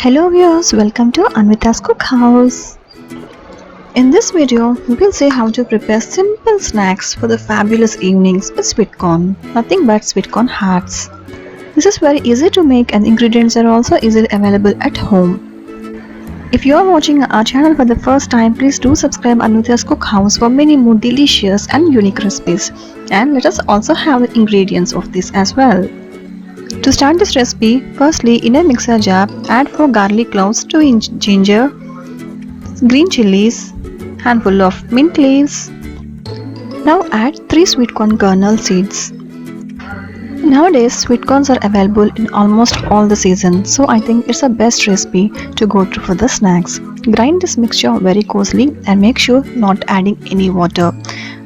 Hello viewers, welcome to Anwitas Cookhouse. In this video, we will see how to prepare simple snacks for the fabulous evenings with sweet corn. Nothing but sweet corn hearts. This is very easy to make and ingredients are also easily available at home. If you are watching our channel for the first time, please do subscribe Anwitas Cookhouse for many more delicious and unique recipes. And let us also have the ingredients of this as well. To start this recipe, firstly in a mixer jar, add 4 garlic cloves, 2 inch ginger, green chilies, handful of mint leaves. Now add 3 sweet corn kernel seeds. Nowadays sweet corns are available in almost all the seasons, so I think it's the best recipe to go to for the snacks. Grind this mixture very coarsely and make sure not adding any water.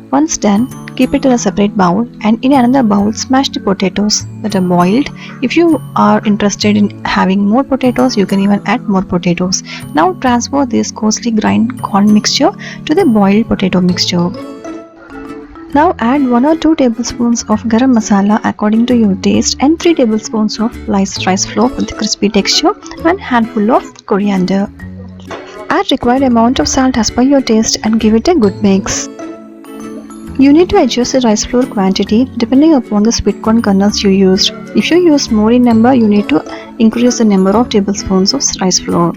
Once done, keep it in a separate bowl, and in another bowl smash the potatoes that are boiled. If you are interested in having more potatoes, you can even add more potatoes. Now transfer this coarsely ground corn mixture to the boiled potato mixture. Now add 1 or 2 tablespoons of garam masala according to your taste and 3 tablespoons of rice flour for the crispy texture and handful of coriander. Add required amount of salt as per your taste and give it a good mix. You need to adjust the rice flour quantity depending upon the sweet corn kernels you used. If you use more in number, you need to increase the number of tablespoons of rice flour.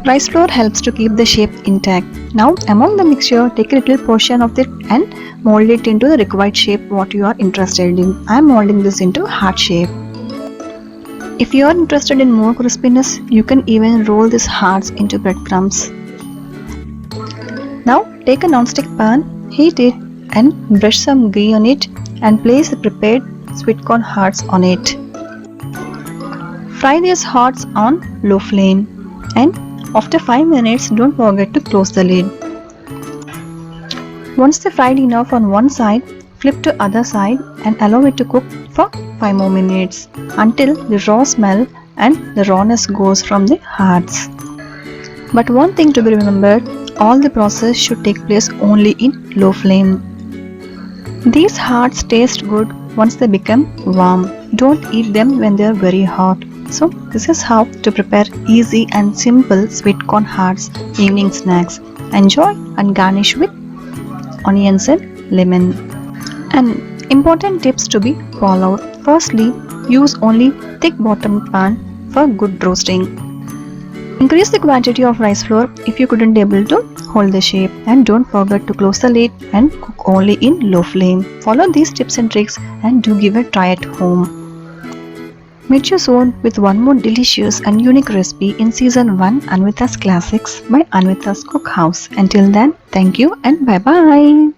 Rice flour helps to keep the shape intact. Now among the mixture, take a little portion of it and mold it into the required shape what you are interested in. I am molding this into heart shape. If you are interested in more crispiness, you can even roll these hearts into breadcrumbs. Now take a non-stick pan, heat it and brush some ghee on it and place the prepared sweet corn hearts on it. Fry these hearts on low flame, and after 5 minutes don't forget to close the lid. Once they fried enough on one side, flip to other side and allow it to cook for 5 more minutes until the raw smell and the rawness goes from the hearts. But one thing to be remembered, all the process should take place only in low flame. These hearts taste good once they become warm. Don't eat them when they are very hot. So this is how to prepare easy and simple sweet corn hearts evening snacks. Enjoy and garnish with onions and lemon. And important tips to be followed. Firstly, use only thick bottom pan for good roasting. Increase the quantity of rice flour if you couldn't able to hold the shape, and don't forget to close the lid and cook only in low flame. Follow these tips and tricks and do give a try at home. Meet you soon with one more delicious and unique recipe in season 1 Anwitas Classics by Anwitas Cookhouse. Until then, thank you and bye bye.